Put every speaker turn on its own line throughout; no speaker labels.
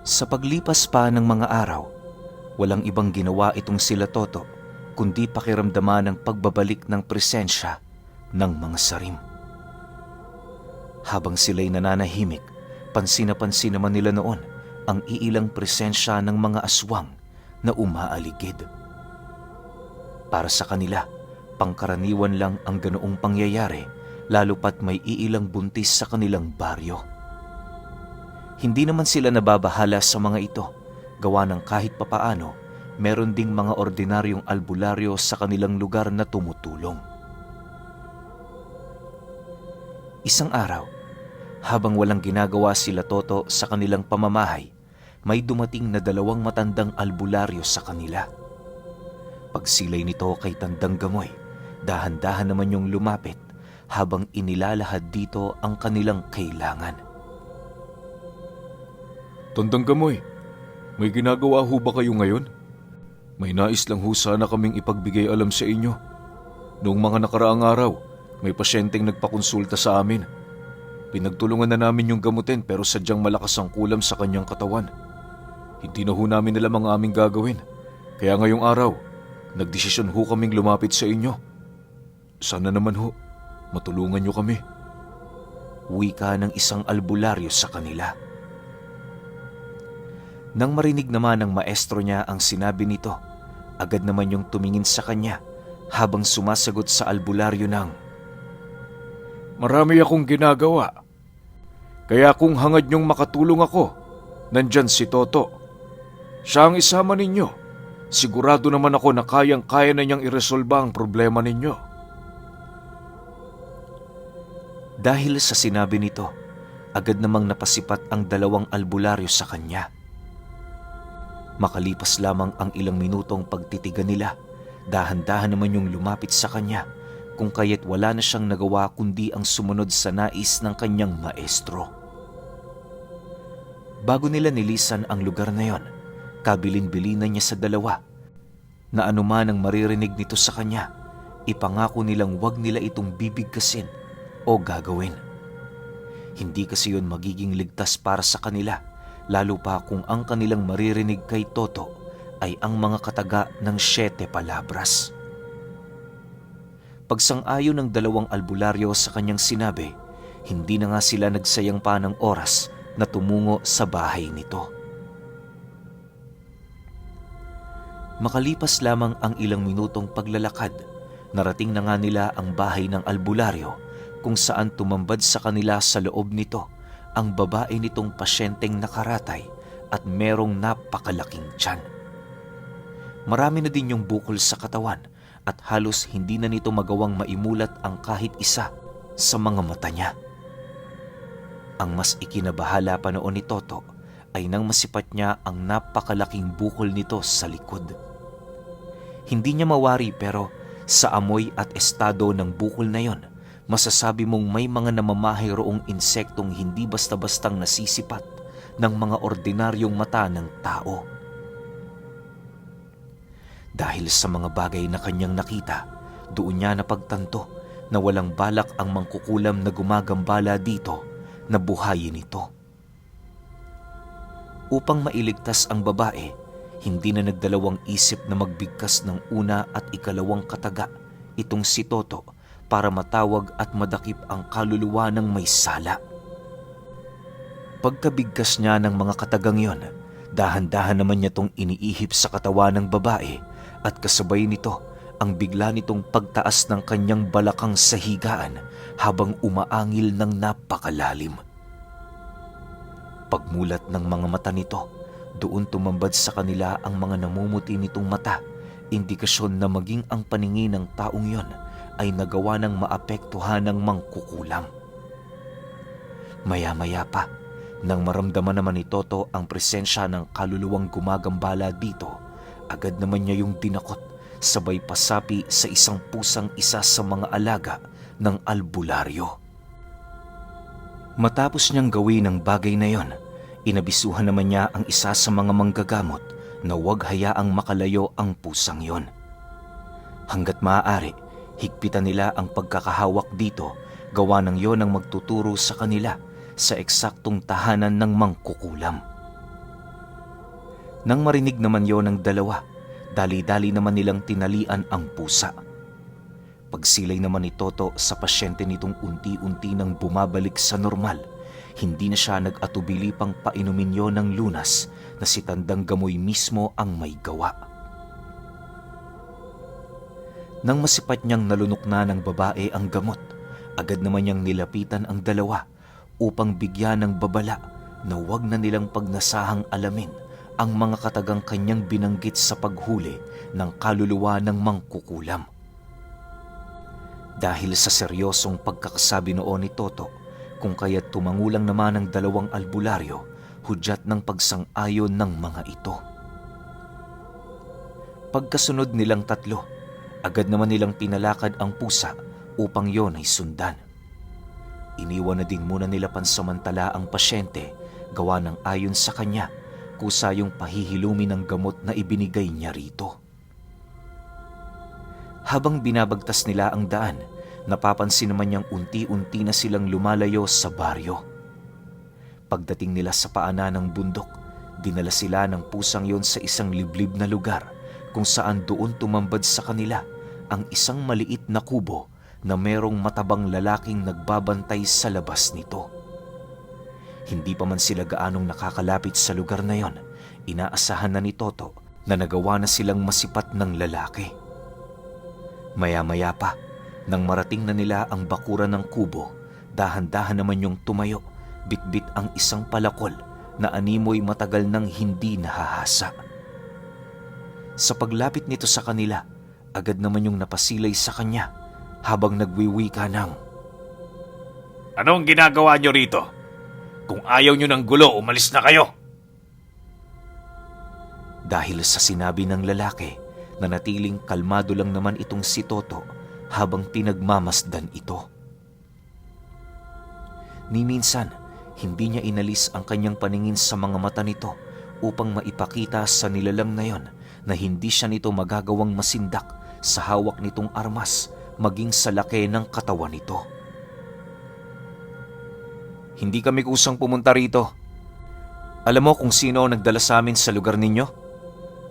Sa paglipas pa ng mga araw, walang ibang ginawa itong sila Toto kundi pakiramdaman ang pagbabalik ng presensya ng mga sarim. Habang sila'y nananahimik, pansin na pansin naman nila noon ang iilang presensya ng mga aswang na umaaligid. Para sa kanila, pangkaraniwan lang ang ganoong pangyayari lalo pat may iilang buntis sa kanilang baryo. Hindi naman sila nababahala sa mga ito, gawa ng kahit papaano, meron ding mga ordinaryong albularyo sa kanilang lugar na tumutulong. Isang araw, habang walang ginagawa sila Toto sa kanilang pamamahay, may dumating na 2 matandang albularyo sa kanila. Pagsilay nito kay Tandang Gamoy, dahan-dahan naman yung lumapit habang inilalahad dito ang kanilang kailangan.
Tandang Gamoy, may ginagawa ho ba kayo ngayon? May nais lang ho sana kaming ipagbigay alam sa inyo. Noong mga nakaraang araw, may pasyenteng nagpakonsulta sa amin. Pinagtulungan na namin yung gamutin pero sadyang malakas ang kulam sa kanyang katawan. Hindi na ho namin alam ang aming gagawin. Kaya ngayong araw, nagdesisyon ho kaming lumapit sa inyo. Sana naman ho, matulungan nyo kami.
Wika ng isang albularyo sa kanila. Nang marinig naman ng maestro niya ang sinabi nito, agad naman yung tumingin sa kanya habang sumasagot sa albularyo ng,
Marami akong ginagawa. Kaya kung hangad niyong makatulong ako, nandyan si Toto. Siya ang isama ninyo. Sigurado naman ako na kayang-kaya na niyang iresolba ang problema ninyo.
Dahil sa sinabi nito, agad namang napasipat ang 2 albularyo sa kanya. Makalipas lamang ang ilang minutong pagtitigan nila, dahan-dahan naman yung lumapit sa kanya, kung kaya't wala na siyang nagawa kundi ang sumunod sa nais ng kanyang maestro. Bago nila nilisan ang lugar na yon, kabilin-bilinan niya sa 2 na anuman ang maririnig nito sa kanya, ipangako nilang wag nila itong bibigkasin o gagawin. Hindi kasi yon magiging ligtas para sa kanila, lalo pa kung ang kanilang maririnig kay Toto ay ang mga kataga ng 7 palabras. Pagsang-ayon ng 2 albularyo sa kanyang sinabi, hindi na nga sila nagsayang pa ng oras na tumungo sa bahay nito. Makalipas lamang ang ilang minutong paglalakad, narating na nga nila ang bahay ng albularyo kung saan tumambad sa kanila sa loob nito ang babae nitong pasyenteng nakaratay at merong napakalaking tiyan. Marami na din yung bukol sa katawan at halos hindi na nito magawang maimulat ang kahit isa sa mga mata niya. Ang mas ikinabahala pa noon ni Toto ay nang masipat niya ang napakalaking bukol nito sa likod. Hindi niya mawari pero sa amoy at estado ng bukol na yon, masasabi mong may mga namamahay roong insektong hindi basta-bastang nasisipat ng mga ordinaryong mata ng tao. Dahil sa mga bagay na kanyang nakita, doon niya napagtanto na walang balak ang mangkukulam na gumagambala dito na buhayin ito. Upang mailigtas ang babae, hindi na nagdalawang isip na magbigkas ng una at ikalawang kataga itong si Toto para matawag at madakip ang kaluluwa ng may sala. Pagkabigkas niya ng mga katagang yon, dahan-dahan naman niya itong iniihip sa katawan ng babae at kasabay nito ang bigla nitong pagtaas ng kanyang balakang sa higaan habang umaangil ng napakalalim. Pagmulat ng mga mata nito, doon tumambad sa kanila ang mga namumuti nitong mata, indikasyon na maging ang paningin ng taong yon ay nagawa ng maapektuhan ng mangkukulam. Maya-maya pa, nang maramdaman naman ni Toto ang presensya ng kaluluwang gumagambala dito, agad naman niya yung dinakot, sabay pasapi sa isang pusang isa sa mga alaga ng albularyo. Matapos niyang gawin ang bagay na yon, inabisuhan naman niya ang isa sa mga manggagamot na huwag hayaang makalayo ang pusang yon. Hanggat maaari, higpitan nila ang pagkakahawak dito, gawa ng yon ang magtuturo sa kanila sa eksaktong tahanan ng mangkukulam. Nang marinig naman yon ng dalawa, dali-dali naman nilang tinalian ang pusa. Pagsilay naman ni Toto sa pasyente nitong unti-unti nang bumabalik sa normal, hindi na siya nag-atubili pang painumin yon ng lunas na si Tandang Gamoy mismo ang may gawa. Nang masipat niyang nalunok na ng babae ang gamot, agad naman niyang nilapitan ang dalawa upang bigyan ng babala na huwag na nilang pagnasahang alamin ang mga katagang kanyang binanggit sa paghuli ng kaluluwa ng mangkukulam. Dahil sa seryosong pagkakasabi noon ni Toto, kung kaya't tumangulang naman ang dalawang albularyo, hudyat ng pagsang-ayon ng mga ito. Pagkasunod nilang tatlo, agad naman nilang pinalakad ang pusa upang yon ay sundan. Iniwan na din muna nila pansamantala ang pasyente gawa ng ayon sa kanya kusa yung pahihilumi ng gamot na ibinigay niya rito. Habang binabagtas nila ang daan, napapansin naman niyang unti-unti na silang lumalayo sa baryo. Pagdating nila sa paanan ng bundok, dinala sila ng pusang yon sa isang liblib na lugar kung saan doon tumambad sa kanila ang isang maliit na kubo na merong matabang lalaking nagbabantay sa labas nito. Hindi pa man sila gaanong nakakalapit sa lugar na yon, inaasahan na ni Toto na nagawa na silang masipat ng lalaki. Maya-maya pa, nang marating na nila ang bakuran ng kubo, dahan-dahan naman yung tumayo, bitbit ang isang palakol na animoy matagal nang hindi nahahasa. Sa paglapit nito sa kanila, agad naman yung napasilay sa kanya habang nagwiwika ng,
Anong ginagawa niyo rito? Kung ayaw niyo ng gulo, umalis na kayo.
Dahil sa sinabi ng lalaki, nanatiling kalmado lang naman itong si Toto habang pinagmamasdan ito. Ni minsan, hindi niya inalis ang kanyang paningin sa mga mata nito upang maipakita sa nilalang na yon na hindi siya nito magagawang masindak sa hawak nitong armas maging sa laki ng katawan nito. Hindi kami kusang pumunta rito. Alam mo kung sino ang nagdala sa amin sa lugar ninyo?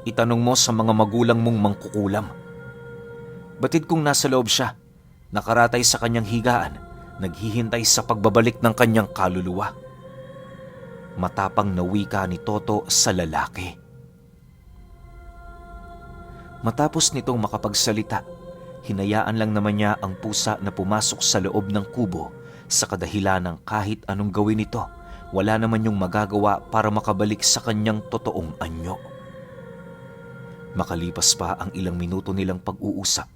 Itanong mo sa mga magulang mong mangkukulam. Batid kong nasa loob siya, nakaratay sa kanyang higaan, naghihintay sa pagbabalik ng kanyang kaluluwa. Matapang na wika ni Toto sa lalaki. Matapos nitong makapagsalita, hinayaan lang naman niya ang pusa na pumasok sa loob ng kubo sa kadahilan ng kahit anong gawin nito, wala naman yung magagawa para makabalik sa kanyang totoong anyo. Makalipas pa ang ilang minuto nilang pag-uusap,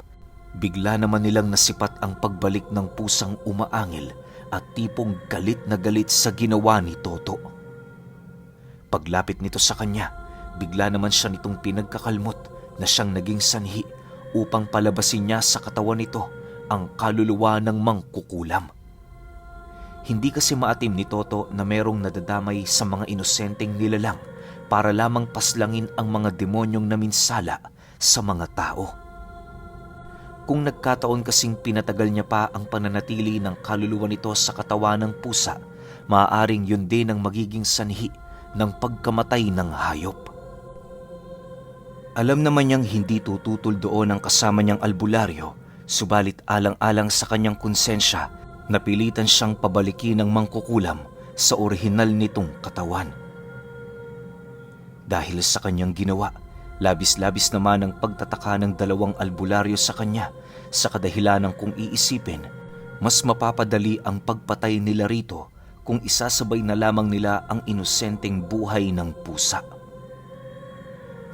bigla naman nilang nasipat ang pagbalik ng pusang umaangil at tipong galit na galit sa ginawa ni Toto. Paglapit nito sa kanya, bigla naman siya nitong pinagkakalmot na siyang naging sanhi upang palabasin niya sa katawan nito ang kaluluwa ng mangkukulam. Hindi kasi maatim ni Toto na merong nadadamay sa mga inosenteng nilalang para lamang paslangin ang mga demonyong naminsala sa mga tao. Kung nagkataon kasing pinatagal niya pa ang pananatili ng kaluluwa nito sa katawan ng pusa, maaaring yun din ang magiging sanhi ng pagkamatay ng hayop. Alam naman niyang hindi tututol doon ang kasama niyang albularyo, subalit alang-alang sa kanyang konsensya, napilitan siyang pabalikin ng mangkukulam sa orihinal nitong katawan. Dahil sa kanyang ginawa, labis-labis naman ang pagtataka ng dalawang albularyo sa kanya sa kadahilanang kung iisipin, mas mapapadali ang pagpatay nila rito kung isasabay na lamang nila ang inosenteng buhay ng pusa.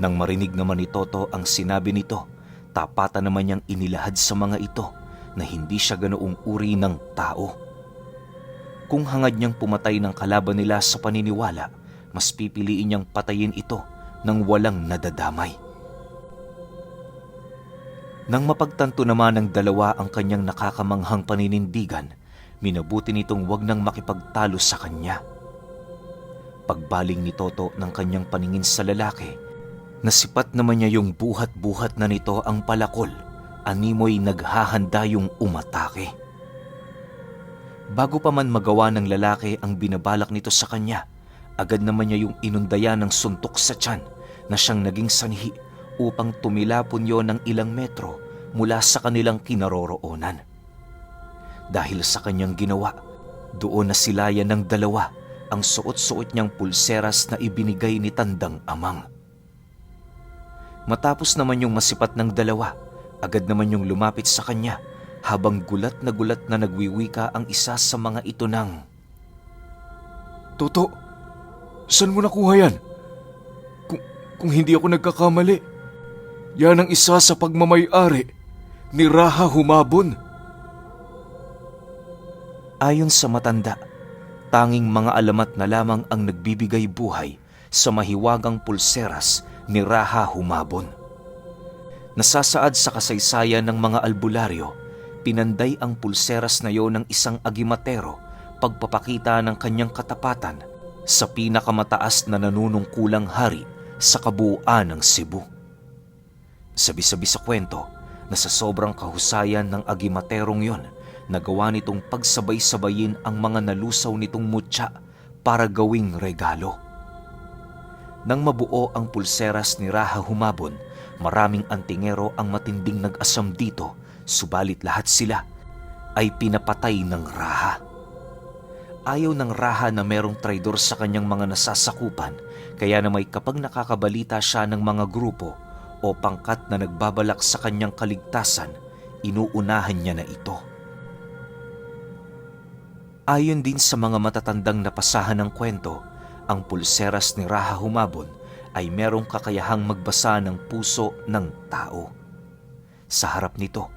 Nang marinig naman ni Toto ang sinabi nito, tapatan naman niyang inilahad sa mga ito na hindi siya ganoong uri ng tao. Kung hangad niyang pumatay ng kalaban nila sa paniniwala, mas pipiliin niyang patayin ito nang walang nadadamay. Nang mapagtanto naman ng dalawa ang kanyang nakakamanghang paninindigan, minabuti nitong wag nang makipagtalo sa kanya. Pagbaling ni Toto ng kanyang paningin sa lalaki, nasipat naman niya yung buhat-buhat na nito ang palakol, animoy naghahanda yung umatake. Bago pa man magawa ng lalaki ang binabalak nito sa kanya, agad naman niya yung inundayan ng suntok sa tiyan na siyang naging sanhi upang tumilapon yon ng ilang metro mula sa kanilang kinaroroonan. Dahil sa kanyang ginawa, doon nasilayan ng dalawa ang suot-suot niyang pulseras na ibinigay ni Tandang Amang. Matapos naman yung masipat ng dalawa, agad naman yung lumapit sa kanya habang gulat na nagwiwika ang isa sa mga ito ng,
Toto, saan mo nakuha yan? Kung hindi ako nagkakamali, yan ang isa sa pagmamay-ari ni Raha Humabon.
Ayon sa matanda, tanging mga alamat na lamang ang nagbibigay buhay sa mahiwagang pulseras ni Raha Humabon. Nasasaad sa kasaysayan ng mga albularyo, pinanday ang pulseras na yon ng isang agimatero pagpapakita ng kanyang katapatan sa pinakamataas na nanunungkulang hari sa kabuuan ng Cebu. Sabi-sabi sa kwento na sa sobrang kahusayan ng agimaterong yon, nagawa nitong pagsabay-sabayin ang mga nalusaw nitong mutya para gawing regalo. Nang mabuo ang pulseras ni Raha Humabon, maraming antingero ang matinding nag-asam dito, subalit lahat sila ay pinapatay ng Raha. Ayaw ng Raha na merong traidor sa kanyang mga nasasakupan, kaya na may kapag nakakabalita siya ng mga grupo o pangkat na nagbabalak sa kanyang kaligtasan, inuunahan niya na ito. Ayon din sa mga matatandang napasahan ng kwento, ang pulseras ni Raha Humabon ay merong kakayahang magbasa ng puso ng tao. Sa harap nito,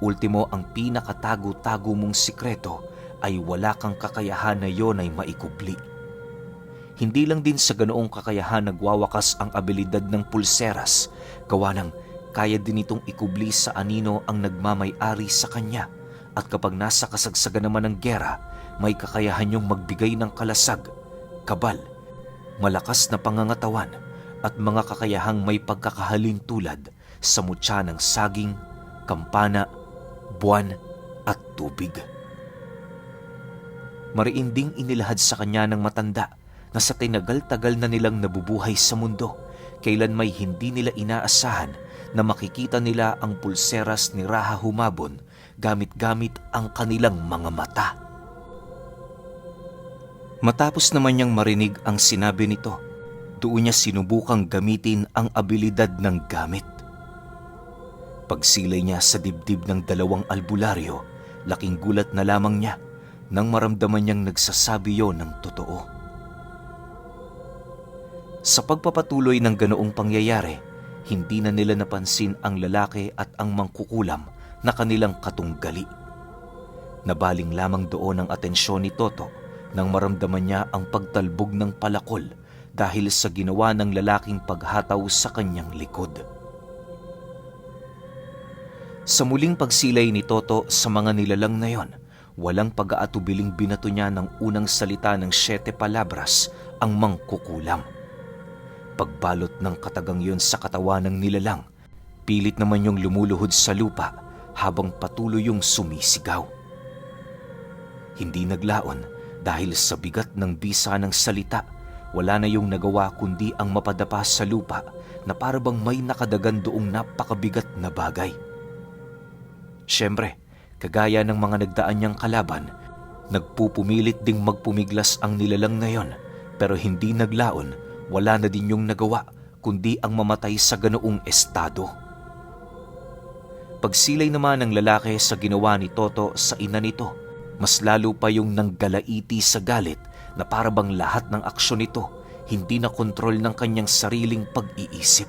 ultimo ang pinakatago-tago mong sikreto ay wala kang kakayahan na yon ay maikubli. Hindi lang din sa ganoong kakayahan nagwawakas ang abilidad ng pulseras, gawa ng kaya din itong ikubli sa anino ang nagmamay-ari sa kanya, at kapag nasa kasagsagan naman ng gera, may kakayahan niyong magbigay ng kalasag, kabal, malakas na pangangatawan at mga kakayahang may pagkakahalin tulad sa mutya ng saging, kampana, buwan at tubig. Mariin ding inilahad sa kanya ng matanda na sa tinagal-tagal na nilang nabubuhay sa mundo, kailan may hindi nila inaasahan na makikita nila ang pulseras ni Raha Humabon gamit-gamit ang kanilang mga mata. Matapos naman niyang marinig ang sinabi nito, doon niya sinubukang gamitin ang abilidad ng gamit. Pagsilay niya sa dibdib ng dalawang albularyo, laking gulat na lamang niya nang maramdaman niyang nagsasabi yon ng totoo. Sa pagpapatuloy ng ganoong pangyayari, hindi na nila napansin ang lalaki at ang mangkukulam na kanilang katunggali. Nabaling lamang doon ang atensyon ni Toto nang maramdaman niya ang pagtalbog ng palakol dahil sa ginawa ng lalaking paghataw sa kanyang likod. Sa muling pagsilay ni Toto sa mga nilalang na yon, walang pag-aatubiling binato niya ng unang salita ng 7 palabras ang mangkukulam. Pagbalot ng katagang yon sa katawan ng nilalang, pilit naman yung lumuluhod sa lupa habang patuloy yung sumisigaw. Hindi naglaon dahil sa bigat ng bisa ng salita, wala na yung nagawa kundi ang mapadapa sa lupa na parabang may nakadagan doong napakabigat na bagay. Siyempre, kagaya ng mga nagdaan niyang kalaban, nagpupumilit ding magpumiglas ang nilalang na yon, pero hindi naglaon, wala na din yung nagawa kundi ang mamatay sa ganoong estado. Pagsilay naman ng lalaki sa ginawa ni Toto sa ina nito, mas lalo pa yung nanggalaiti sa galit na parabang lahat ng aksyon nito hindi na kontrol ng kanyang sariling pag-iisip.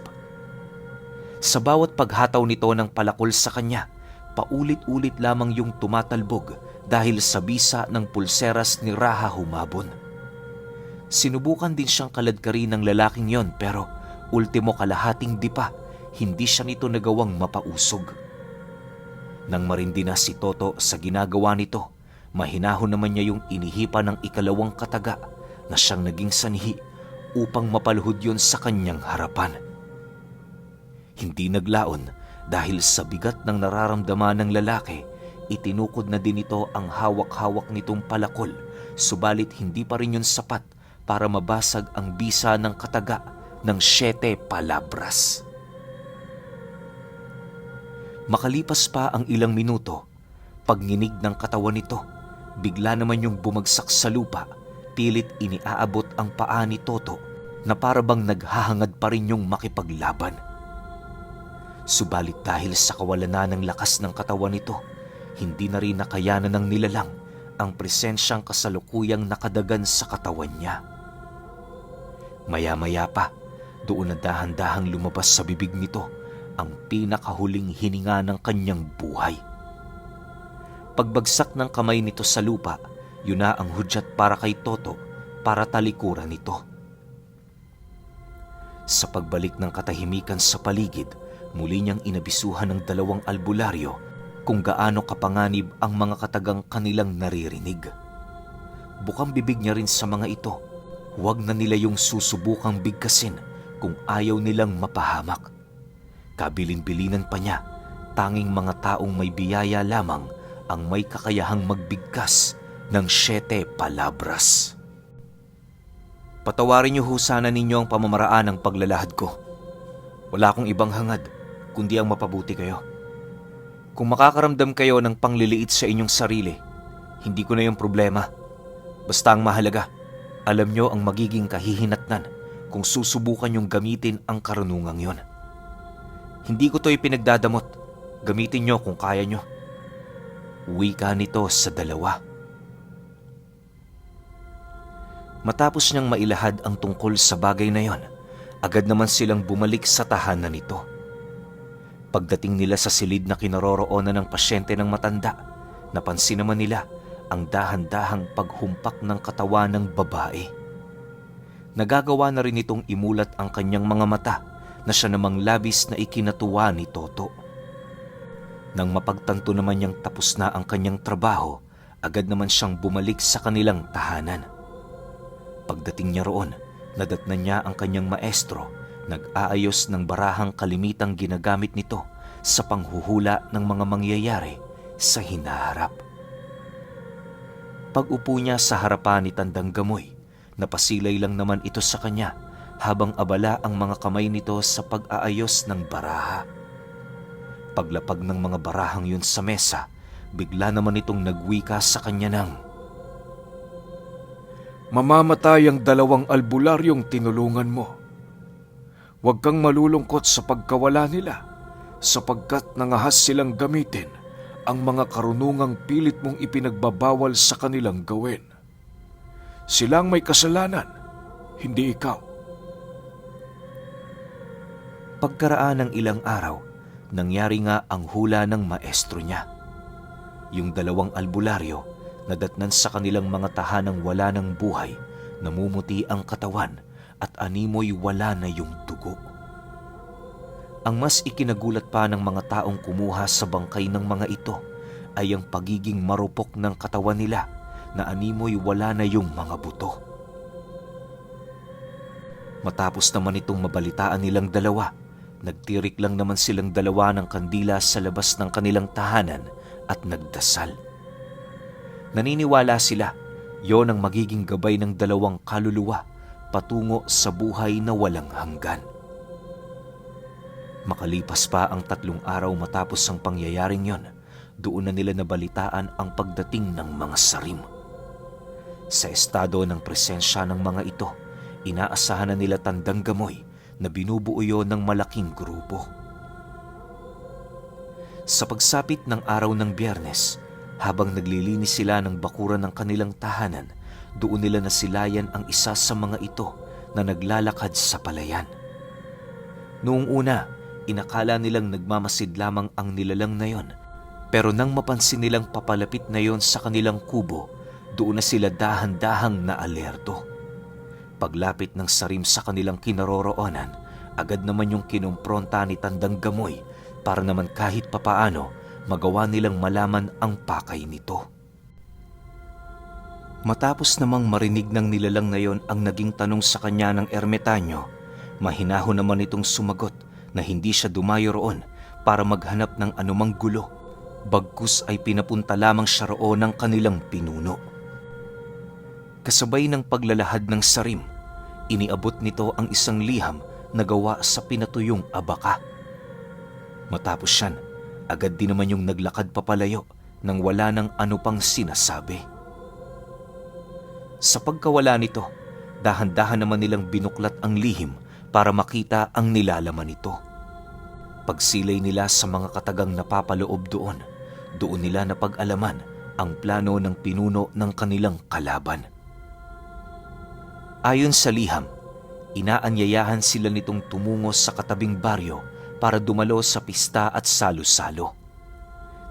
Sa bawat paghataw nito ng palakol sa kanya, paulit-ulit lamang yung tumatalbog dahil sa bisa ng pulseras ni Raha Humabon. Sinubukan din siyang kaladkarin ng lalaking yon pero ultimo kalahating dipa, hindi siya nito nagawang mapausog. Nang marindi na si Toto sa ginagawa nito, mahinahon naman niya yung inihipa ng ikalawang kataga na siyang naging sanhi upang mapaluhod yon sa kanyang harapan. Hindi naglaon dahil sa bigat ng nararamdaman ng lalaki, itinukod na din ito ang hawak-hawak nitong palakol, subalit hindi pa rin yon sapat para mabasag ang bisa ng kataga ng 7 palabras. Makalipas pa ang ilang minuto, pagninig ng katawan nito, bigla naman yung bumagsak sa lupa, pilit iniaabot ang paa ni Toto na parabang naghahangad pa rin yung makipaglaban. Subalit dahil sa kawalan ng lakas ng katawan nito, hindi na rin nakayanan ng nilalang ang presensyang kasalukuyang nakadagan sa katawan niya. Maya-maya pa, doon na dahan-dahang lumabas sa bibig nito ang pinakahuling hininga ng kanyang buhay. Pagbagsak ng kamay nito sa lupa, yun na ang hudyat para kay Toto para talikuran nito. Sa pagbalik ng katahimikan sa paligid, muli niyang inabisuhan ng 2 albularyo kung gaano kapanganib ang mga katagang kanilang naririnig. Bukang bibig niya rin sa mga ito, huwag na nila yung susubukang bigkasin kung ayaw nilang mapahamak. Kabilin-bilinan pa niya, tanging mga taong may biyaya lamang ang may kakayahang magbigkas ng 7 palabras. Patawarin niyo ho sana ninyo ang pamamaraan ng paglalahad ko. Wala akong ibang hangad, kundi ang mapabuti kayo. Kung makakaramdam kayo ng pangliliit sa inyong sarili, hindi ko na yung problema. Basta ang mahalaga, alam nyo ang magiging kahihinatnan kung susubukan yung gamitin ang karunungang yon. Hindi ko to ipinagdadamot. Gamitin nyo kung kaya nyo. Wika nito sa 2. Matapos niyang mailahad ang tungkol sa bagay na yon, agad naman silang bumalik sa tahanan nito. Pagdating nila sa silid na kinaroroonan ng pasyente ng matanda, napansin naman nila ang dahan-dahang paghumpak ng katawan ng babae. Nagagawa na rin itong imulat ang kanyang mga mata na siya namang labis na ikinatuwa ni Toto. Nang mapagtanto naman niyang tapos na ang kanyang trabaho, agad naman siyang bumalik sa kanilang tahanan. Pagdating niya roon, nadatnan niya ang kanyang maestro, nag-aayos ng barahang kalimitang ginagamit nito sa panghuhula ng mga mangyayari sa hinaharap. Pag-upo niya sa harapan ni Tandang Gamoy, napasilay lang naman ito sa kanya habang abala ang mga kamay nito sa pag-aayos ng baraha. Paglapag ng mga barahang yun sa mesa, bigla naman itong nagwika sa kanya ng,
"Mamamatay ang 2 albularyong tinulungan mo. Huwag kang malulungkot sa pagkawala nila, sapagkat nangahas silang gamitin ang mga karunungang pilit mong ipinagbabawal sa kanilang gawin. Silang may kasalanan, hindi ikaw."
Pagkaraan ng ilang araw, nangyari nga ang hula ng maestro niya. Yung 2 albularyo, nadatnan sa kanilang mga tahanang wala ng buhay, namumuti ang katawan at animoy wala na yung dugo. Ang mas ikinagulat pa ng mga taong kumuha sa bangkay ng mga ito ay ang pagiging marupok ng katawan nila na animoy wala na yung mga buto. Matapos naman itong mabalitaan nilang 2, nagtirik lang naman silang 2 ng kandila sa labas ng kanilang tahanan at nagdasal. Naniniwala sila, yon ang magiging gabay ng 2 kaluluwa patungo sa buhay na walang hanggan. Makalipas pa ang 3 araw matapos ang pangyayaring yon, doon na nila nabalitaan ang pagdating ng mga sarim. Sa estado ng presensya ng mga ito, inaasahan na nila Tandang Gamoy na binubuo yon ng malaking grupo. Sa pagsapit ng araw ng Biyernes, habang naglilinis sila ng bakuran ng kanilang tahanan, doon nila nasilayan ang isa sa mga ito na naglalakad sa palayan. Noong una, inakala nilang nagmamasid lamang ang nilalang na yon, pero nang mapansin nilang papalapit na yon sa kanilang kubo, doon na sila dahan-dahang naalerto. Paglapit ng sarim sa kanilang kinaroroonan, agad naman yung kinumpronta ni Tandang Gamoy para naman kahit papaano magawa nilang malaman ang pakay nito. Matapos namang marinig ng nilalang na yon ang naging tanong sa kanya ng ermitanyo, mahinahon naman itong sumagot na hindi siya dumayo roon para maghanap ng anumang gulo, bagkus ay pinapunta lamang siya roon ng kanilang pinuno. Kasabay ng paglalahad ng sarim, iniabot nito ang isang liham na gawa sa pinatuyong abaka. Matapos yan, agad din naman yung naglakad papalayo nang wala ng ano pang sinasabi. Sa pagkawala nito, dahan-dahan naman nilang binuklat ang lihim para makita ang nilalaman nito. Pagsilay nila sa mga katagang napapaloob doon nila napag-alaman ang plano ng pinuno ng kanilang kalaban. Ayon sa liham, inaanyayahan sila nitong tumungo sa katabing baryo para dumalo sa pista at salo-salo.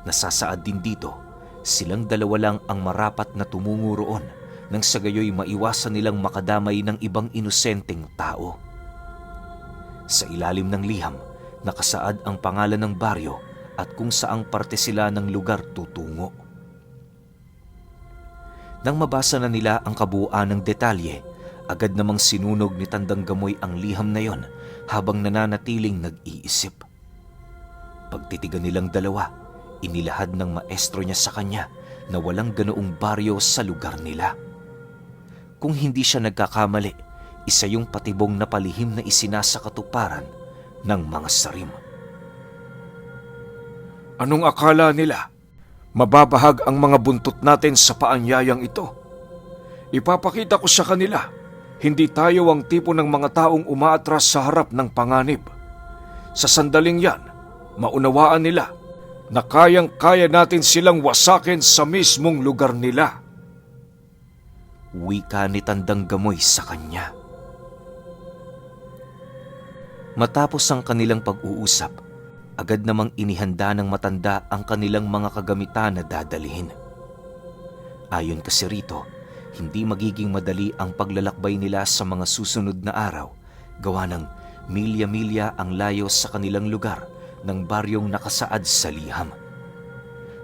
Nasasaad din dito, silang dalawa lang ang marapat na tumungo roon nang sa gayoy maiwasan nilang makadamay ng ibang inosenteng tao. Sa ilalim ng liham, nakasaad ang pangalan ng baryo at kung saang parte sila ng lugar tutungo. Nang mabasa na nila ang kabuuan ng detalye, agad namang sinunog ni Tandang Gamoy ang liham na yon habang nananatiling nag-iisip. Pagtitigan nilang dalawa, inilahad ng maestro niya sa kanya na walang ganoong baryo sa lugar nila. Kung hindi siya nagkakamali, isa yung patibong na palihim na isinasakatuparan ng mga sarim.
Anong akala nila? Mababahag ang mga buntot natin sa paanyayang ito. Ipapakita ko sa kanila, hindi tayo ang tipo ng mga taong umaatras sa harap ng panganib. Sa sandaling yan, maunawaan nila na kayang-kaya natin silang wasakin sa mismong lugar nila.
Wika ni Tandang Gamoy sa kanya. Matapos ang kanilang pag-uusap, agad namang inihanda ng matanda ang kanilang mga kagamitan na dadalhin. Ayon kasi rito, hindi magiging madali ang paglalakbay nila sa mga susunod na araw, gawa ng milya-milya ang layo sa kanilang lugar ng baryong nakasaad sa liham.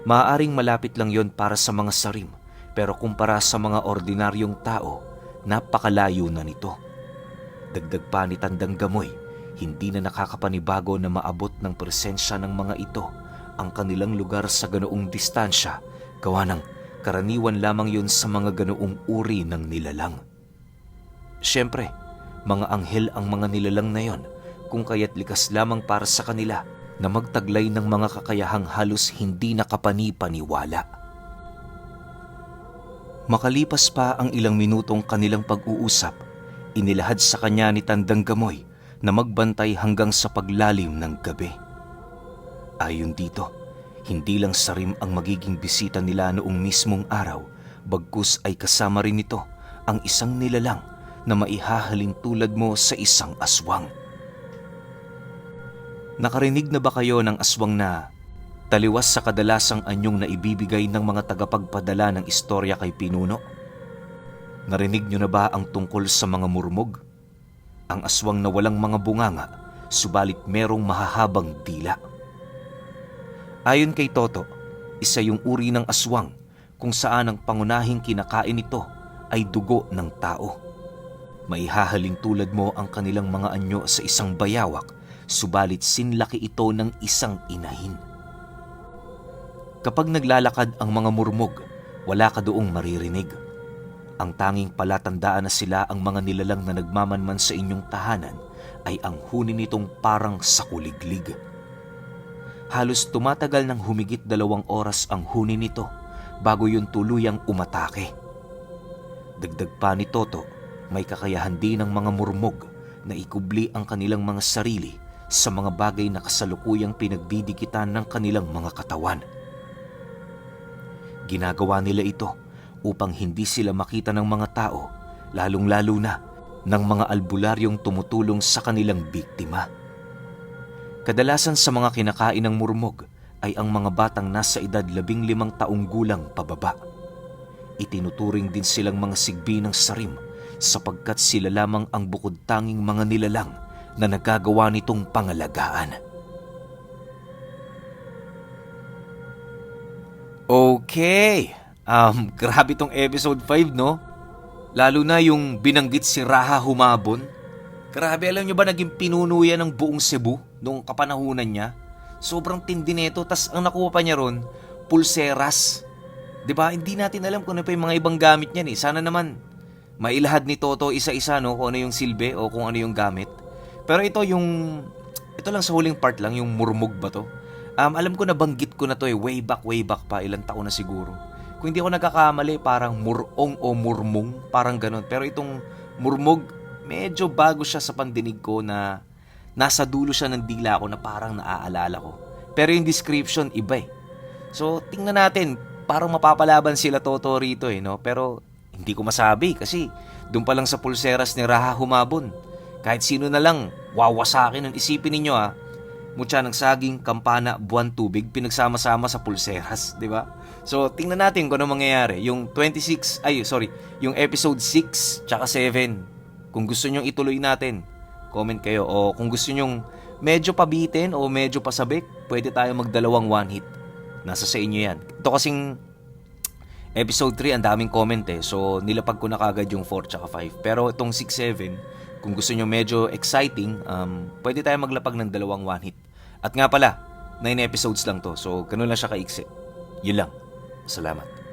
Maaaring malapit lang yon para sa mga sarim, pero kumpara sa mga ordinaryong tao, napakalayo na nito. Dagdag pa ni Tandang Gamoy, hindi na nakakapanibago na maabot ng presensya ng mga ito ang kanilang lugar sa ganoong distansya, gawa ng karaniwan lamang yun sa mga ganoong uri ng nilalang. Siyempre, mga anghel ang mga nilalang na yon, kung kaya't likas lamang para sa kanila na magtaglay ng mga kakayahang halos hindi nakapani-paniwala. Makalipas pa ang ilang minutong kanilang pag-uusap, inilahad sa kanya ni Tandang Gamoy na magbantay hanggang sa paglalim ng gabi. Ayon dito, hindi lang sarim ang magiging bisita nila noong mismong araw, bagkus ay kasama rin nito ang isang nilalang na maihahalin tulad mo sa isang aswang. Nakarinig na ba kayo ng aswang na taliwas sa kadalasang anyong na ibibigay ng mga tagapagpadala ng istorya kay Pinuno? Narinig nyo na ba ang tungkol sa mga murmog? Ang aswang na walang mga bunganga, subalit merong mahahabang dila. Ayon kay Toto, isa yung uri ng aswang kung saan ang pangunahing kinakain nito ay dugo ng tao. Maihahalin tulad mo ang kanilang mga anyo sa isang bayawak, subalit sinlaki ito ng isang inahin. Kapag naglalakad ang mga murmog, wala ka doong maririnig. Ang tanging palatandaan na sila ang mga nilalang na nagmamanman sa inyong tahanan ay ang huni nitong parang sakuliglig. Halos tumatagal ng humigit 2 oras ang huni nito bago yun tuluyang umatake. Dagdag pa ni Toto, may kakayahan din ng mga murmog na ikubli ang kanilang mga sarili sa mga bagay na kasalukuyang pinagdidikitan ng kanilang mga katawan. Ginagawa nila ito upang hindi sila makita ng mga tao, lalong-lalo na ng mga albularyong tumutulong sa kanilang biktima. Kadalasan sa mga kinakain ng murmog ay ang mga batang nasa edad 15 taong gulang pababa. Itinuturing din silang mga sigbi ng sarim sapagkat sila lamang ang bukod-tanging mga nilalang na nagagawa nitong pangalagaan. Okay, grabe tong episode 5, no? Lalo na yung binanggit si Raha Humabon. Grabe, alam nyo ba naging pinuno yan ng buong Cebu noong kapanahunan niya? Sobrang tindi nito, tas ang nakuha pa niya ron, pulseras. Diba? Hindi natin alam kung ano pa yung mga ibang gamit niyan eh. Sana naman mailahad ni Toto isa-isa, no, kung ano yung silbi o kung ano yung gamit. Pero ito lang sa huling part lang, yung murmug ba to? Alam ko nabanggit ko na to way back pa, ilang taon na siguro. Kung hindi ako nagkakamali, parang murong o murmong, parang ganun. Pero itong murmug, medyo bago siya sa pandinig ko na nasa dulo siya ng dila ko na parang naaalala ko. Pero yung description, iba eh. So, tingnan natin, parang mapapalaban sila Toto rito no? Pero hindi ko masabi kasi doon pa lang sa pulseras ni Raha humabon. Kahit sino na lang, wawasakin nun. Isipin ninyo mutya ng saging, kampana, buwan, tubig, pinagsama-sama sa pulseras, di ba? So, tingnan natin kung ano mangyayari. Yung yung episode 6 tsaka 7. Kung gusto nyong ituloy natin, comment kayo. O kung gusto nyong medyo pabitin o medyo pasabik, pwede tayo magdalawang one hit. Nasa sa inyo yan. Ito kasing episode 3, ang daming comment So, nilapag ko na kagad yung 4 tsaka 5. Pero itong 6, 7, kung gusto nyo medyo exciting, pwede tayo maglapag ng dalawang one hit. At nga pala, 9 episodes lang to. So, ganun lang siya kaiksi. Yun lang. Salamat.